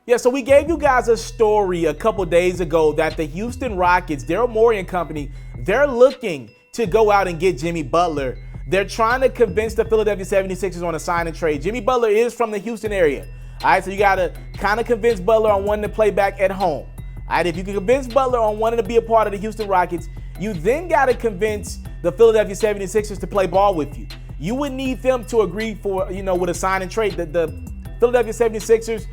Yeah, so we gave you guys a story a couple days ago that the Houston Rockets, Daryl Morey and company, they're looking to go out and get Jimmy Butler. They're trying to convince the Philadelphia 76ers on a sign and trade. Jimmy Butler is from the Houston area. All right, so you got to kind of convince Butler on wanting to play back at home. All right, if you can convince Butler on wanting to be a part of the Houston Rockets, you then got to convince the Philadelphia 76ers to play ball with you. You would need them to agree for, with a sign and trade. The Philadelphia 76ers,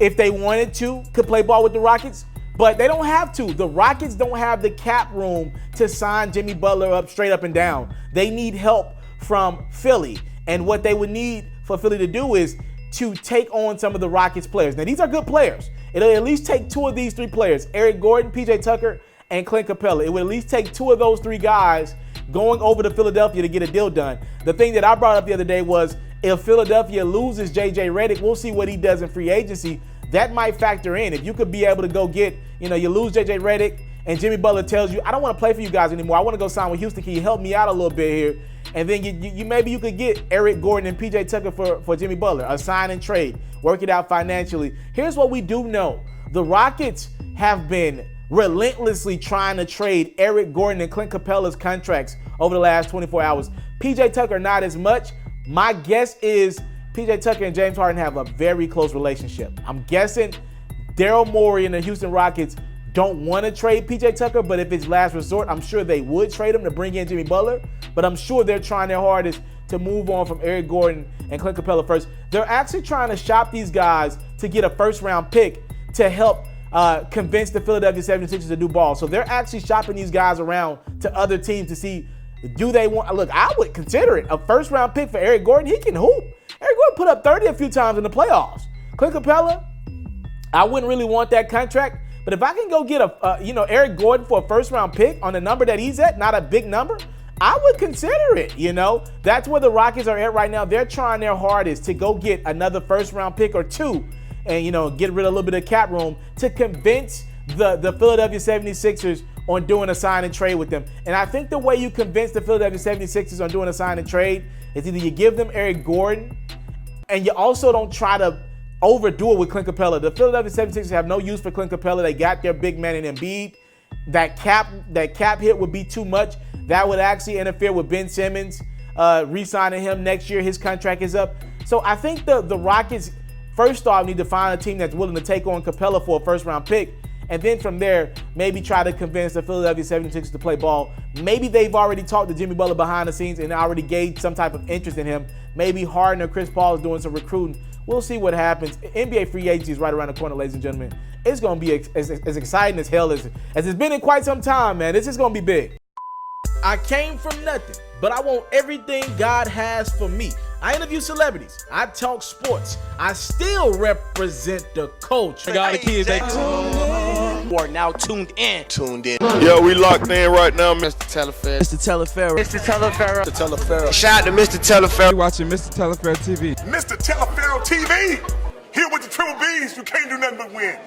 if they wanted to, could play ball with the Rockets, but they don't have to. The Rockets don't have the cap room to sign Jimmy Butler up straight up and down. They need help from Philly, and what they would need for Philly to do is to take on some of the Rockets players. Now, these are good players. It'll at least take two of these three players, Eric Gordon, PJ Tucker, and Clint Capela. It would at least take two of those three guys going over to Philadelphia to get a deal done. The thing that I brought up the other day was if Philadelphia loses J.J. Redick, we'll see what he does in free agency. That might factor in. If you could be able to go get, you lose J.J. Redick and Jimmy Butler tells you, I don't want to play for you guys anymore. I want to go sign with Houston. Can you help me out a little bit here? And then maybe you could get Eric Gordon and PJ Tucker for Jimmy Butler, a sign and trade, work it out financially. Here's what we do know. The Rockets have been relentlessly trying to trade Eric Gordon and Clint Capela's contracts over the last 24 hours. PJ Tucker, not as much. My guess is PJ Tucker and James Harden have a very close relationship. I'm guessing Daryl Morey and the Houston Rockets don't want to trade PJ Tucker, but if it's last resort, I'm sure they would trade him to bring in Jimmy Butler. But I'm sure they're trying their hardest to move on from Eric Gordon and Clint Capela first. They're actually trying to shop these guys to get a first-round pick to help convince the Philadelphia 76ers to do ball. So they're actually shopping these guys around to other teams to see, do they want, look, I would consider it a first-round pick for Eric Gordon. He can hoop. Eric Gordon put up 30 a few times in the playoffs. Clint Capela, I wouldn't really want that contract. But if I can go get Eric Gordon for a first-round pick on the number that he's at, not a big number, I would consider it, That's where the Rockets are at right now. They're trying their hardest to go get another first-round pick or two and, get rid of a little bit of cap room to convince the Philadelphia 76ers on doing a sign and trade with them. And I think the way you convince the Philadelphia 76ers on doing a sign and trade is either you give them Eric Gordon and you also don't try to overdo it with Clint Capela. The Philadelphia 76ers have no use for Clint Capela. They got their big man in Embiid. That cap hit would be too much. That would actually interfere with Ben Simmons re-signing him next year. His contract is up. So I think the Rockets, first off, need to find a team that's willing to take on Capela for a first-round pick. And then from there, maybe try to convince the Philadelphia 76ers to play ball. Maybe they've already talked to Jimmy Butler behind the scenes and already gauged some type of interest in him. Maybe Harden or Chris Paul is doing some recruiting. We'll see what happens. NBA free agency is right around the corner, ladies and gentlemen. It's going to be as exciting as hell as it's been in quite some time, man. This is going to be big. I came from nothing, but I want everything God has for me. I interview celebrities. I talk sports. I still represent the culture. I got the kids. You are now tuned in. Yo, we locked in right now, Mr. Taliaferro. Mr. Taliaferro. Shout out to Mr. Taliaferro. You're watching Mr.Taliaferro TV. Mr. Taliaferro TV. Here with the triple B's. You can't do nothing but win.